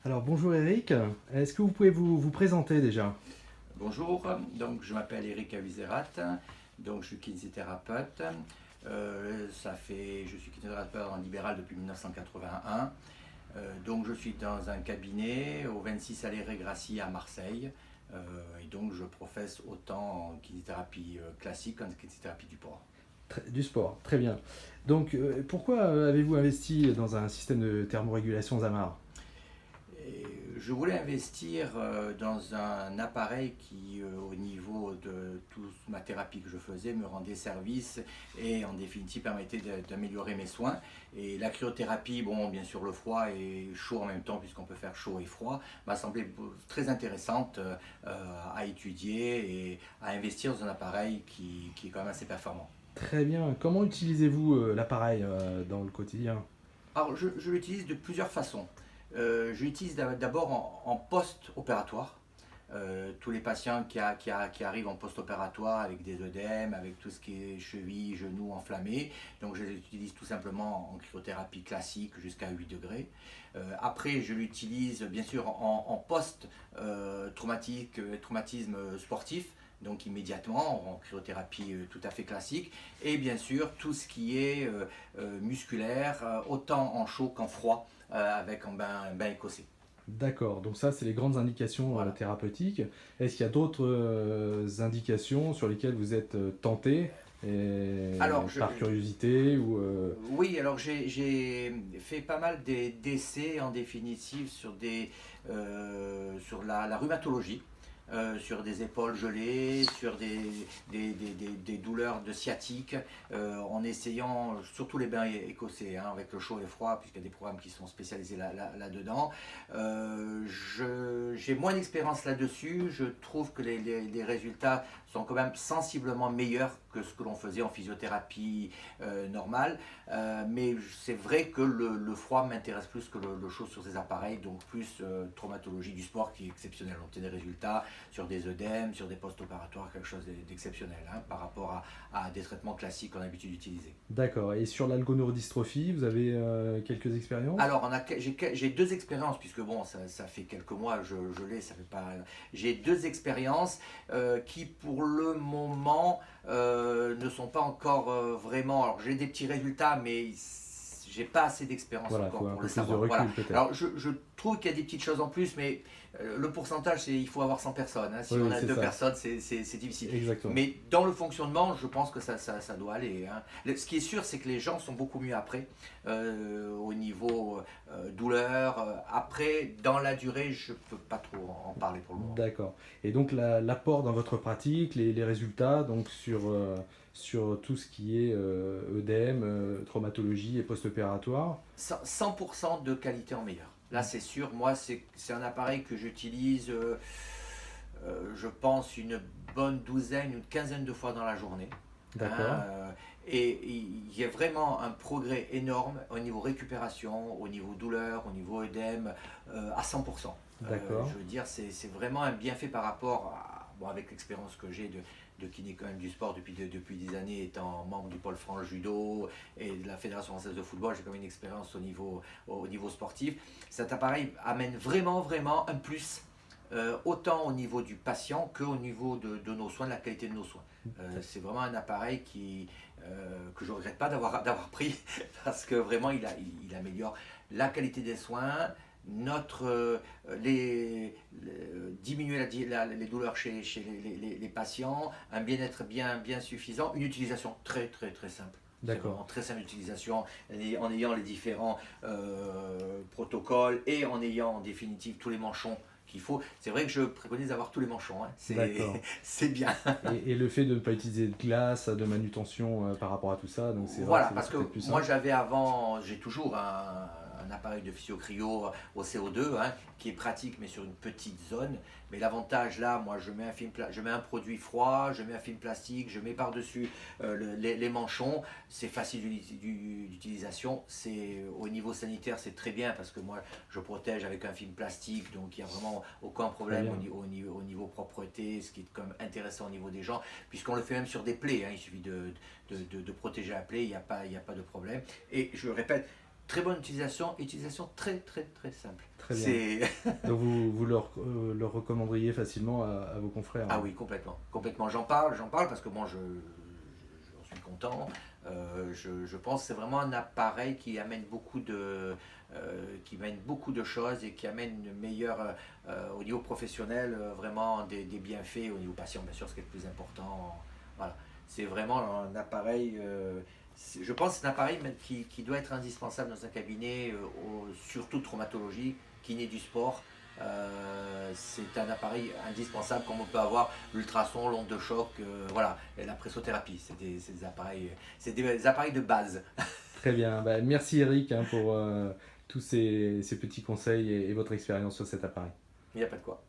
Alors bonjour Eric, est-ce que vous pouvez vous présenter déjà? Bonjour, donc je m'appelle Eric Aviserat, donc je suis kinésithérapeute. Je suis kinésithérapeute en libéral depuis 1981. Donc je suis dans un cabinet au 26 Allée Gracie à Marseille. Et donc je professe autant en kinésithérapie classique qu'en kinésithérapie du port. Du sport, très bien. Donc pourquoi avez-vous investi dans un système de thermorégulation Zamar? Et je voulais investir dans un appareil qui, au niveau de toute ma thérapie que je faisais, me rendait service et en définitive permettait d'améliorer mes soins. Et la cryothérapie, bon, bien sûr le froid et chaud en même temps, puisqu'on peut faire chaud et froid, m'a semblé très intéressante à étudier et à investir dans un appareil qui est quand même assez performant. Très bien. Comment utilisez-vous l'appareil dans le quotidien? Alors, je l'utilise de plusieurs façons. Je l'utilise d'abord en post-opératoire. Tous les patients qui arrivent en post-opératoire avec des œdèmes, avec tout ce qui est cheville, genoux enflammés. Donc je les utilise tout simplement en cryothérapie classique jusqu'à 8 degrés. Après, je l'utilise bien sûr en post-traumatisme sportif, donc immédiatement en cryothérapie tout à fait classique. Et bien sûr, tout ce qui est musculaire, autant en chaud qu'en froid, avec un bain écossais. D'accord, donc ça c'est les grandes indications Voilà. thérapeutiques. Est-ce qu'il y a d'autres indications sur lesquelles vous êtes tenté Alors, par curiosité ou oui, alors j'ai fait pas mal d'essais en définitive sur la rhumatologie, sur des épaules gelées, sur des douleurs de sciatique, en essayant surtout les bains écossais, hein, avec le chaud et le froid, puisqu'il y a des programmes qui sont spécialisés là-dedans. J'ai moins d'expérience là-dessus, je trouve que les résultats sont quand même sensiblement meilleurs que ce que l'on faisait en physiothérapie normale. Mais c'est vrai que le froid m'intéresse plus que le chaud sur ces appareils, donc plus traumatologie du sport qui est exceptionnelle. On obtient des résultats sur des œdèmes, sur des post-opératoires, quelque chose d'exceptionnel, hein, par rapport à des traitements classiques qu'on a l'habitude d'utiliser. D'accord. Et sur l'algoneurodystrophie, vous avez quelques expériences? Alors, j'ai deux expériences, puisque bon, ça fait quelques mois, je l'ai, ça fait pas. J'ai deux expériences qui, pour le moment, ne sont pas encore vraiment. Alors, j'ai des petits résultats, mais j'ai pas assez d'expérience Voilà, il encore faut un pour le peu plus de savoir. Voilà. recul peut-être. Alors, je trouve qu'il y a des petites choses en plus, mais le pourcentage, c'est il faut avoir 100 personnes, hein. Si Oui, on oui, a c'est deux ça. personnes, c'est difficile. Exactement. Mais dans le fonctionnement, je pense que ça doit aller, hein. Ce qui est sûr, c'est que les gens sont beaucoup mieux après, au niveau douleur. Après, dans la durée, je ne peux pas trop en parler pour le moment. D'accord. Et donc l'apport dans votre pratique, les résultats donc sur tout ce qui est œdème, traumatologie et post-opératoire. 100% de qualité en meilleur. Là, c'est sûr. Moi, c'est un appareil que j'utilise, je pense, une bonne douzaine, une quinzaine de fois dans la journée, hein, D'accord. et il y a vraiment un progrès énorme au niveau récupération, au niveau douleur, au niveau œdème, à 100%. D'accord. Je veux dire, c'est vraiment un bienfait par rapport à, bon, avec l'expérience que j'ai de kiné quand même du sport depuis des années, étant membre du pôle France judo et de la Fédération française de football, j'ai quand même une expérience au niveau sportif. Cet appareil amène vraiment un plus, autant au niveau du patient qu'au niveau de nos soins, de la qualité de nos soins. C'est vraiment un appareil que je ne regrette pas d'avoir pris parce que vraiment il améliore la qualité des soins, diminuer les douleurs chez les patients, un bien-être bien suffisant, une utilisation très simple. C'est D'accord. vraiment très simple d'utilisation en ayant les différents protocoles et en ayant en définitive tous les manchons qu'il faut. C'est vrai que je préconise d'avoir tous les manchons, hein. D'accord. C'est bien. Et le fait de ne pas utiliser de glace, de manutention par rapport à tout ça, donc c'est vrai que Voilà, parce c'est que peut-être plus moi simple. j'avais avant, j'ai toujours un appareil de physio-cryo au CO2, hein, qui est pratique mais sur une petite zone. Mais l'avantage là, moi je mets un produit froid, je mets un film plastique, je mets par-dessus les manchons, c'est facile d'utilisation. Au niveau sanitaire, c'est très bien parce que moi je protège avec un film plastique, donc il n'y a vraiment aucun Très problème bien. au niveau propreté, ce qui est quand même intéressant au niveau des gens, puisqu'on le fait même sur des plaies, hein, il suffit de protéger la plaie, il n'y a pas de problème. Et je répète, très bonne utilisation très très très simple. Très bien. C'est Donc vous leur recommanderiez facilement à vos confrères, Ah hein. oui, complètement. J'en parle parce que bon, j'en suis content. Je pense que c'est vraiment un appareil qui amène qui amène beaucoup de choses et qui amène une meilleure, au niveau professionnel, vraiment des bienfaits, au niveau patient, bien sûr, ce qui est le plus important. Voilà. C'est vraiment un appareil, je pense que c'est un appareil même qui doit être indispensable dans un cabinet, surtout de traumatologie, kiné du sport. C'est un appareil indispensable comme on peut avoir l'ultrason, l'onde de choc, voilà, et la pressothérapie. C'est des appareils de base. Très bien. Bah, merci Eric, hein, pour tous ces petits conseils et votre expérience sur cet appareil. Il n'y a pas de quoi.